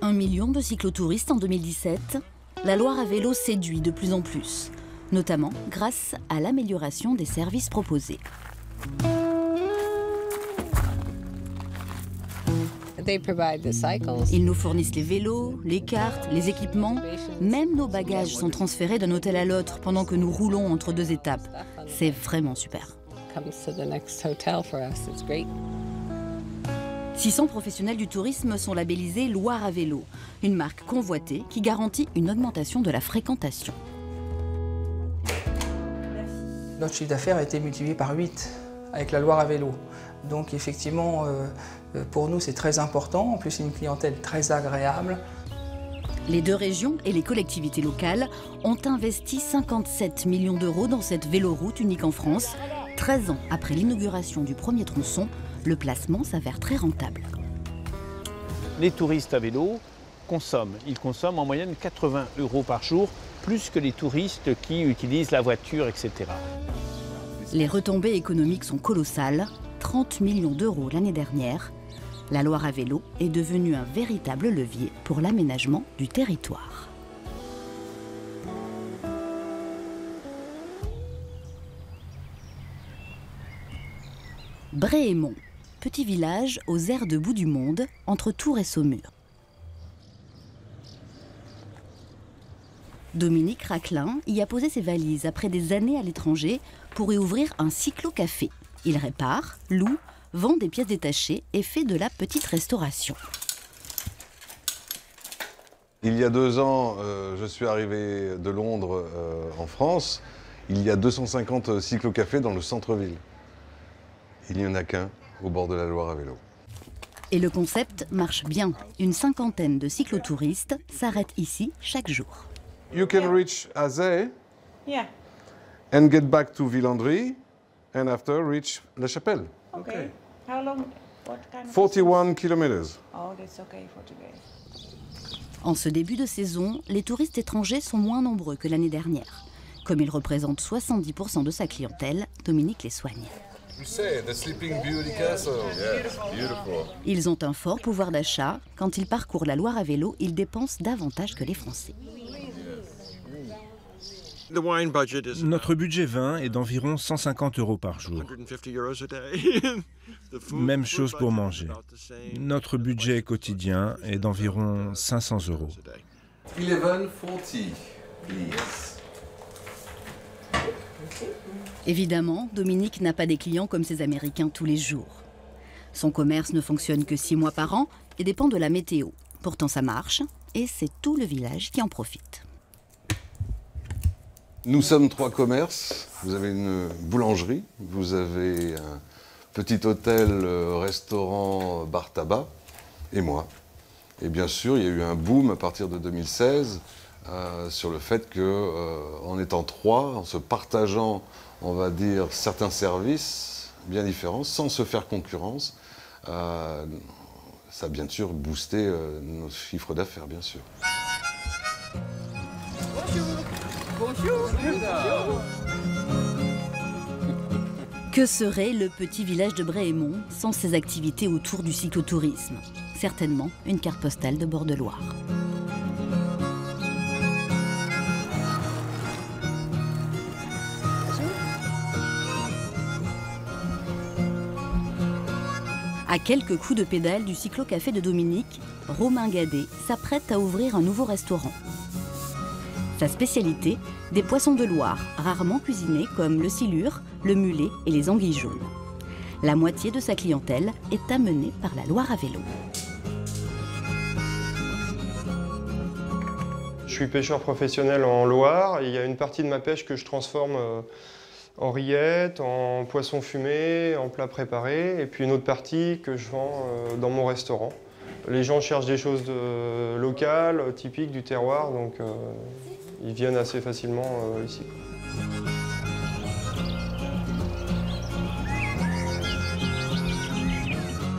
Un million de cyclotouristes en 2017, la Loire à vélo séduit de plus en plus, notamment grâce à l'amélioration des services proposés. Ils nous fournissent les vélos, les cartes, les équipements. Même nos bagages sont transférés d'un hôtel à l'autre pendant que nous roulons entre deux étapes. C'est vraiment super. 600 professionnels du tourisme sont labellisés Loire à vélo, une marque convoitée qui garantit une augmentation de la fréquentation. Notre chiffre d'affaires a été multiplié par 8 avec la Loire à vélo. Donc effectivement, pour nous, c'est très important. En plus, c'est une clientèle très agréable. Les deux régions et les collectivités locales ont investi 57 millions d'euros dans cette véloroute unique en France. 13 ans après l'inauguration du premier tronçon, le placement s'avère très rentable. Les touristes à vélo consomment. Ils consomment en moyenne 80 € par jour, plus que les touristes qui utilisent la voiture, etc. Les retombées économiques sont colossales, 30 millions d'euros l'année dernière. La Loire à vélo est devenue un véritable levier pour l'aménagement du territoire. Bréhémont, petit village aux aires de bout du monde, entre Tours et Saumur. Dominique Raclin y a posé ses valises après des années à l'étranger pour y ouvrir un cyclo-café. Il répare, loue, vend des pièces détachées et fait de la petite restauration. Il y a 2 ans, je suis arrivé de Londres en France. Il y a 250 cyclo-cafés dans le centre-ville. Il n'y en a qu'un au bord de la Loire à vélo. Et le concept marche bien. Une cinquantaine de cyclotouristes s'arrêtent ici chaque jour. You can reach Azay Yeah. and get back to Villandry and after reach La Chapelle. Okay. How long? What kind of 41 kilometers. Oh, that's okay for today. En ce début de saison, les touristes étrangers sont moins nombreux que l'année dernière. Comme ils représentent 70% de sa clientèle, Dominique les soigne. Ils ont un fort pouvoir d'achat. Quand ils parcourent la Loire à vélo, ils dépensent davantage que les Français. Notre budget vin est d'environ 150 € par jour. Même chose pour manger. Notre budget quotidien est d'environ 500 €. 11:40, please. Évidemment, Dominique n'a pas des clients comme ses Américains tous les jours. Son commerce ne fonctionne que 6 mois par an et dépend de la météo. Pourtant ça marche et c'est tout le village qui en profite. Nous sommes 3 commerces. Vous avez une boulangerie, vous avez un petit hôtel, restaurant, bar-tabac et moi. Et bien sûr, il y a eu un boom à partir de 2016 sur le fait qu'en étant 3, en se partageant, on va dire, certains services bien différents, sans se faire concurrence, ça a bien sûr boosté nos chiffres d'affaires, bien sûr. Que serait le petit village de Bréhémont sans ses activités autour du cyclotourisme? Certainement une carte postale de bord de Loire. À quelques coups de pédale du cyclo-café de Dominique, Romain Gadet s'apprête à ouvrir un nouveau restaurant. Sa spécialité, des poissons de Loire, rarement cuisinés comme le silure, le mulet et les anguilles jaunes. La moitié de sa clientèle est amenée par la Loire à vélo. Je suis pêcheur professionnel en Loire et il y a une partie de ma pêche que je transforme en rillettes, en poissons fumés, en plats préparés, et puis une autre partie que je vends dans mon restaurant. Les gens cherchent des choses locales, typiques du terroir, donc ils viennent assez facilement ici.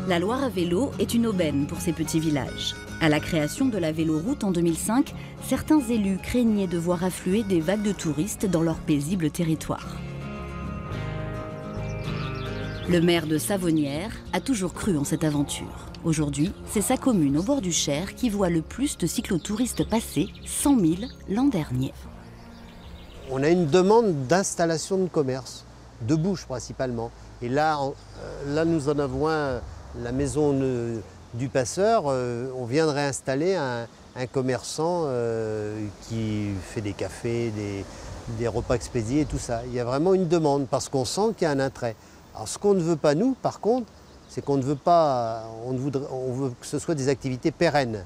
La Loire à vélo est une aubaine pour ces petits villages. À la création de la véloroute en 2005, certains élus craignaient de voir affluer des vagues de touristes dans leur paisible territoire. Le maire de Savonnières a toujours cru en cette aventure. Aujourd'hui, c'est sa commune au bord du Cher qui voit le plus de cyclotouristes passer, 100 000 l'an dernier. On a une demande d'installation de commerce, de bouche principalement. Et là, nous en avons un, la maison du Passeur. On vient de réinstaller un commerçant qui fait des cafés, des repas expédiés et tout ça. Il y a vraiment une demande parce qu'on sent qu'il y a un attrait. Alors ce qu'on ne veut pas nous, par contre, c'est qu'on ne veut pas, on veut que ce soit des activités pérennes.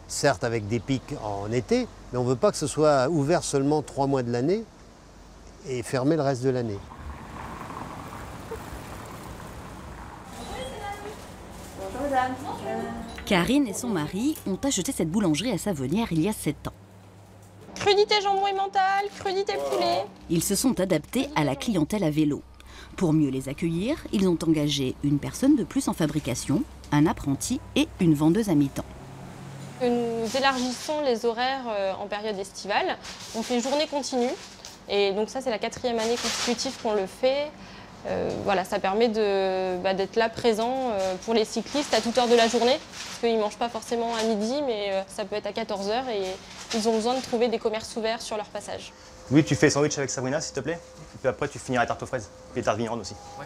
Certes avec des pics en été, mais on ne veut pas que ce soit ouvert seulement 3 mois de l'année et fermé le reste de l'année. Karine et son mari ont acheté cette boulangerie à Savonnières il y a 7 ans. Crudité jambon et mental, crudité poulet. Ils se sont adaptés à la clientèle à vélo. Pour mieux les accueillir, ils ont engagé une personne de plus en fabrication, un apprenti et une vendeuse à mi-temps. Nous élargissons les horaires en période estivale. On fait journée continue. Et donc ça, c'est la 4e année consécutive qu'on le fait. Voilà, ça permet d'être là présent pour les cyclistes à toute heure de la journée. Parce qu'ils ne mangent pas forcément à midi, mais ça peut être à 14 h et ils ont besoin de trouver des commerces ouverts sur leur passage. Oui, tu fais sandwich avec Sabrina, s'il te plaît. Et puis après, tu finiras la tarte aux fraises. Et tarte vigneronne aussi. Ouais.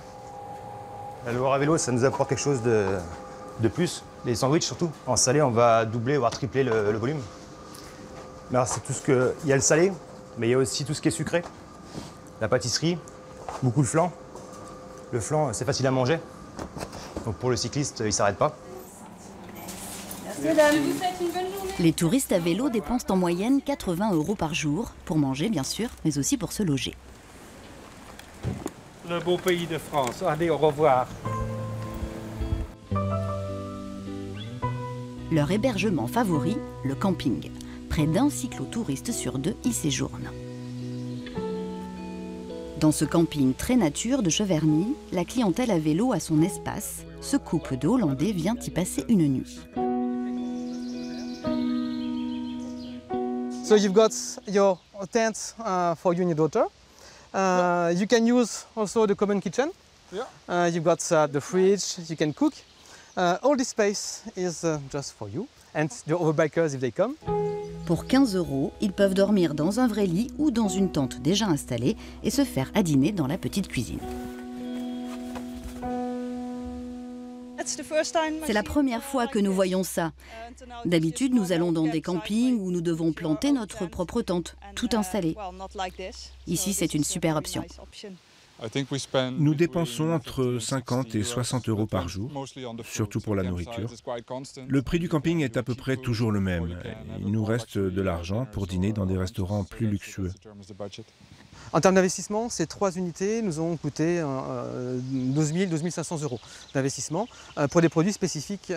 La Loire à vélo, ça nous apporte quelque chose de plus. Les sandwichs surtout. En salé, on va doubler, voire tripler le volume. Mais alors, c'est tout ce que... Il y a le salé, mais il y a aussi tout ce qui est sucré. La pâtisserie, beaucoup de flan. Le flan, c'est facile à manger. Donc pour le cycliste, il ne s'arrête pas. Merci, madame. Je vous souhaite une bonne journée. Les touristes à vélo dépensent en moyenne 80 € par jour, pour manger bien sûr, mais aussi pour se loger. Le beau pays de France. Allez, au revoir. Leur hébergement favori, le camping. Près d'1 cyclotouriste sur 2 y séjourne. Dans ce camping très nature de Cheverny, la clientèle à vélo a son espace. Ce couple de Hollandais vient y passer une nuit. So you've got your tent for you and your daughter. You can use also the common kitchen. Yeah. You've got the fridge, you can cook. All this space is just for you and the other bikers if they come. Pour 15 €, ils peuvent dormir dans un vrai lit ou dans une tente déjà installée et se faire à dîner dans la petite cuisine. C'est la première fois que nous voyons ça. D'habitude, nous allons dans des campings où nous devons planter notre propre tente, tout installé. Ici, c'est une super option. Nous dépensons entre 50 et 60 € par jour, surtout pour la nourriture. Le prix du camping est à peu près toujours le même. Il nous reste de l'argent pour dîner dans des restaurants plus luxueux. En termes d'investissement, ces 3 unités nous ont coûté 12 000, 12 500 € d'investissement pour des produits spécifiques,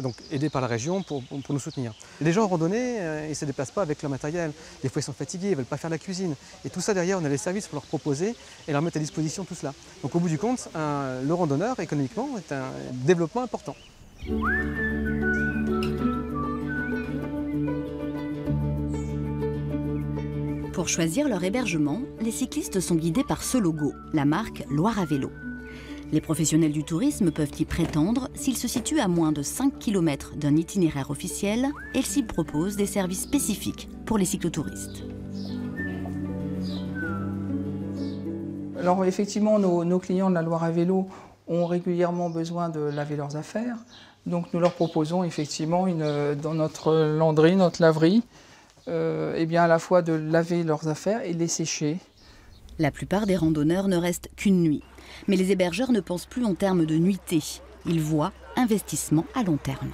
donc aidés par la région pour nous soutenir. Les gens en randonnée, ils ne se déplacent pas avec leur matériel. Des fois, ils sont fatigués, ils ne veulent pas faire la cuisine. Et tout ça, derrière, on a les services pour leur proposer et leur mettre à disposition tout cela. Donc au bout du compte, le randonneur, économiquement, est un développement important. Pour choisir leur hébergement, les cyclistes sont guidés par ce logo, la marque Loire à vélo. Les professionnels du tourisme peuvent y prétendre s'ils se situent à moins de 5 km d'un itinéraire officiel et s'ils proposent des services spécifiques pour les cyclotouristes. Alors effectivement, nos clients de la Loire à vélo ont régulièrement besoin de laver leurs affaires. Donc nous leur proposons effectivement dans notre landerie, notre laverie, eh bien à la fois de laver leurs affaires et de les sécher. La plupart des randonneurs ne restent qu'une nuit. Mais les hébergeurs ne pensent plus en termes de nuitée. Ils voient investissement à long terme.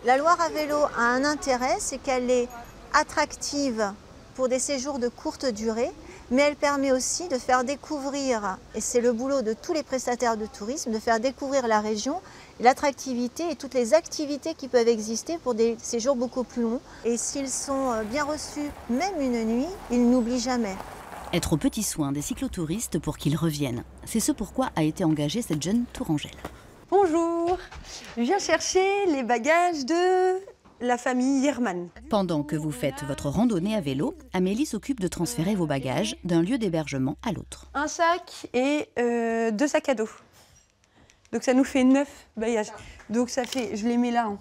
La Loire à vélo a un intérêt, c'est qu'elle est attractive pour des séjours de courte durée, mais elle permet aussi de faire découvrir, et c'est le boulot de tous les prestataires de tourisme, de faire découvrir la région, l'attractivité et toutes les activités qui peuvent exister pour des séjours beaucoup plus longs. Et s'ils sont bien reçus, même une nuit, ils n'oublient jamais. Être aux petits soins des cyclotouristes pour qu'ils reviennent. C'est ce pourquoi a été engagée cette jeune tourangelle. Bonjour, je viens chercher les bagages de la famille Yerman. Pendant que vous faites votre randonnée à vélo, Amélie s'occupe de transférer vos bagages d'un lieu d'hébergement à l'autre. Un sac et 2 sacs à dos. Donc ça nous fait 9 bagages. Donc ça fait, je les mets là.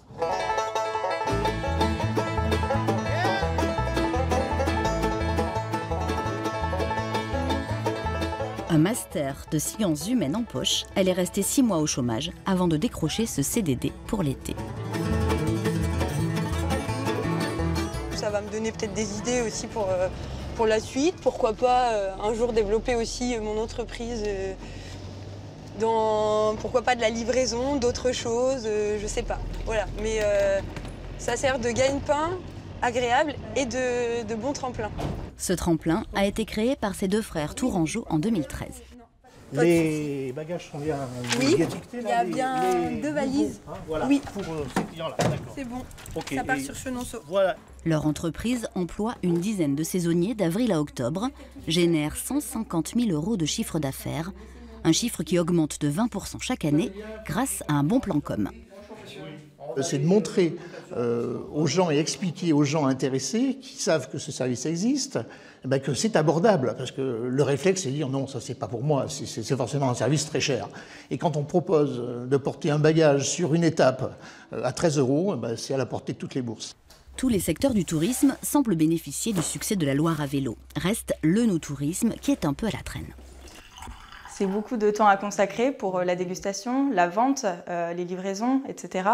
Un master de sciences humaines en poche, elle est restée 6 mois au chômage avant de décrocher ce CDD pour l'été. Ça va me donner peut-être des idées aussi pour la suite. Pourquoi pas un jour développer aussi mon entreprise pourquoi pas de la livraison, d'autres choses, je sais pas. Voilà, mais ça sert de gagne-pain agréable et de bon tremplin. Ce tremplin a été créé par ses 2 frères Tourangeau en 2013. Les bagages sont bien étiquetés. Il y a bien 2 valises. Hein, voilà, oui. Pour ces clients-là, d'accord. C'est bon, okay. Ça part sur Chenonceau. Voilà. Leur entreprise emploie une dizaine de saisonniers d'avril à octobre, génère 150 000 € de chiffre d'affaires, un chiffre qui augmente de 20% chaque année grâce à un bon plan com. C'est de montrer aux gens et expliquer aux gens intéressés qui savent que ce service existe, que c'est abordable. Parce que le réflexe, c'est de dire non, ça c'est pas pour moi, c'est forcément un service très cher. Et quand on propose de porter un bagage sur une étape à 13 €, c'est à la portée de toutes les bourses. Tous les secteurs du tourisme semblent bénéficier du succès de la Loire à vélo. Reste le no-tourisme qui est un peu à la traîne. C'est beaucoup de temps à consacrer pour la dégustation, la vente, les livraisons, etc.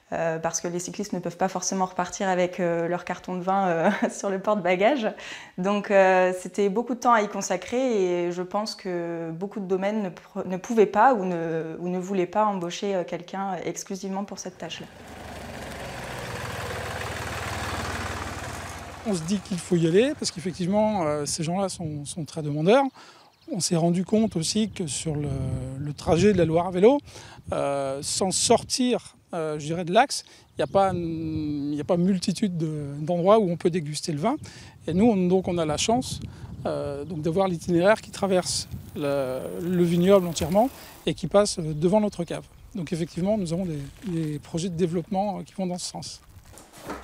Parce que les cyclistes ne peuvent pas forcément repartir avec leur carton de vin sur le porte-bagages. Donc c'était beaucoup de temps à y consacrer et je pense que beaucoup de domaines ne pouvaient pas ou ne voulaient pas embaucher quelqu'un exclusivement pour cette tâche-là. On se dit qu'il faut y aller parce qu'effectivement, ces gens-là sont très demandeurs. On s'est rendu compte aussi que sur le trajet de la Loire à vélo, sans sortir je dirais de l'axe, il n'y a pas multitude d'endroits où on peut déguster le vin. Et nous, on a la chance d'avoir l'itinéraire qui traverse le vignoble entièrement et qui passe devant notre cave. Donc effectivement, nous avons des projets de développement qui vont dans ce sens.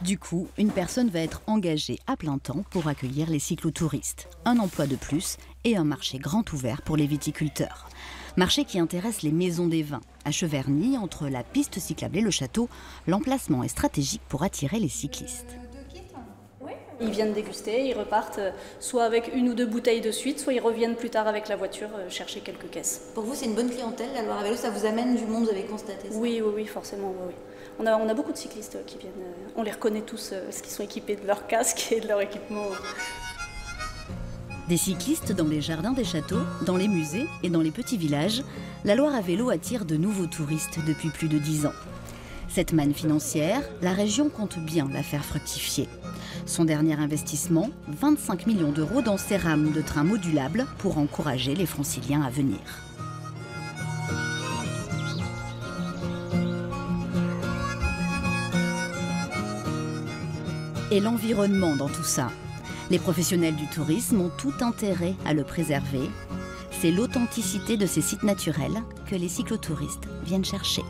Du coup, une personne va être engagée à plein temps pour accueillir les cyclotouristes. Un emploi de plus et un marché grand ouvert pour les viticulteurs. Marché qui intéresse les maisons des vins. À Cheverny, entre la piste cyclable et le château, l'emplacement est stratégique pour attirer les cyclistes. Ils viennent déguster, ils repartent soit avec 1 ou 2 bouteilles de suite, soit ils reviennent plus tard avec la voiture chercher quelques caisses. Pour vous, c'est une bonne clientèle, la Loire à vélo, ça vous amène du monde, vous avez constaté ça? Oui, forcément, oui. On a beaucoup de cyclistes qui viennent, on les reconnaît tous, parce qu'ils sont équipés de leur casque et de leur équipement. Des cyclistes dans les jardins des châteaux, dans les musées et dans les petits villages, la Loire à vélo attire de nouveaux touristes depuis plus de 10 ans. Cette manne financière, la région compte bien la faire fructifier. Son dernier investissement, 25 millions € dans ses rames de trains modulables pour encourager les franciliens à venir. Et l'environnement dans tout ça. Les professionnels du tourisme ont tout intérêt à le préserver. C'est l'authenticité de ces sites naturels que les cyclotouristes viennent chercher.